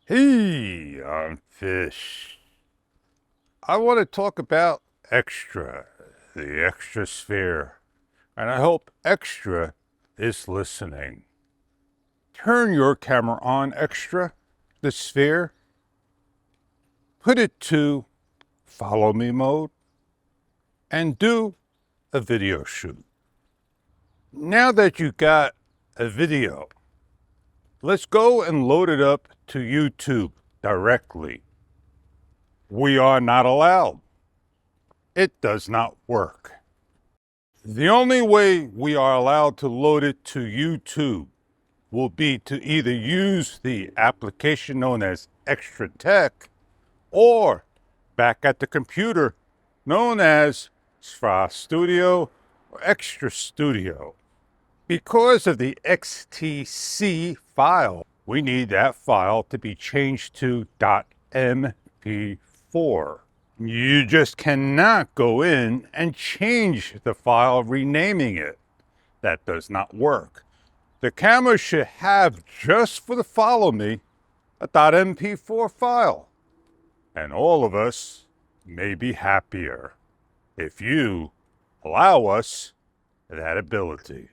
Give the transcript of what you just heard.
Hey, I'm Fish. I want to talk about Xtra, the extra sphere, and I hope Xtra is listening. Turn your camera on, Xtra, the sphere. Put it to follow me mode and do a video shoot. Now that you got a video, let's go and load it up to YouTube directly. We are not allowed. It does not work. The only way we are allowed to load it to YouTube will be to either use the application known as Xtra Tech or back at the computer known as Xtra Studio or Xtra Studio. Because of the XTC file, we need that file to be changed to .mp4. You just cannot go in and change the file, renaming it. That does not work. The camera should have, just for the follow me, a .mp4 file. And all of us may be happier if you allow us that ability.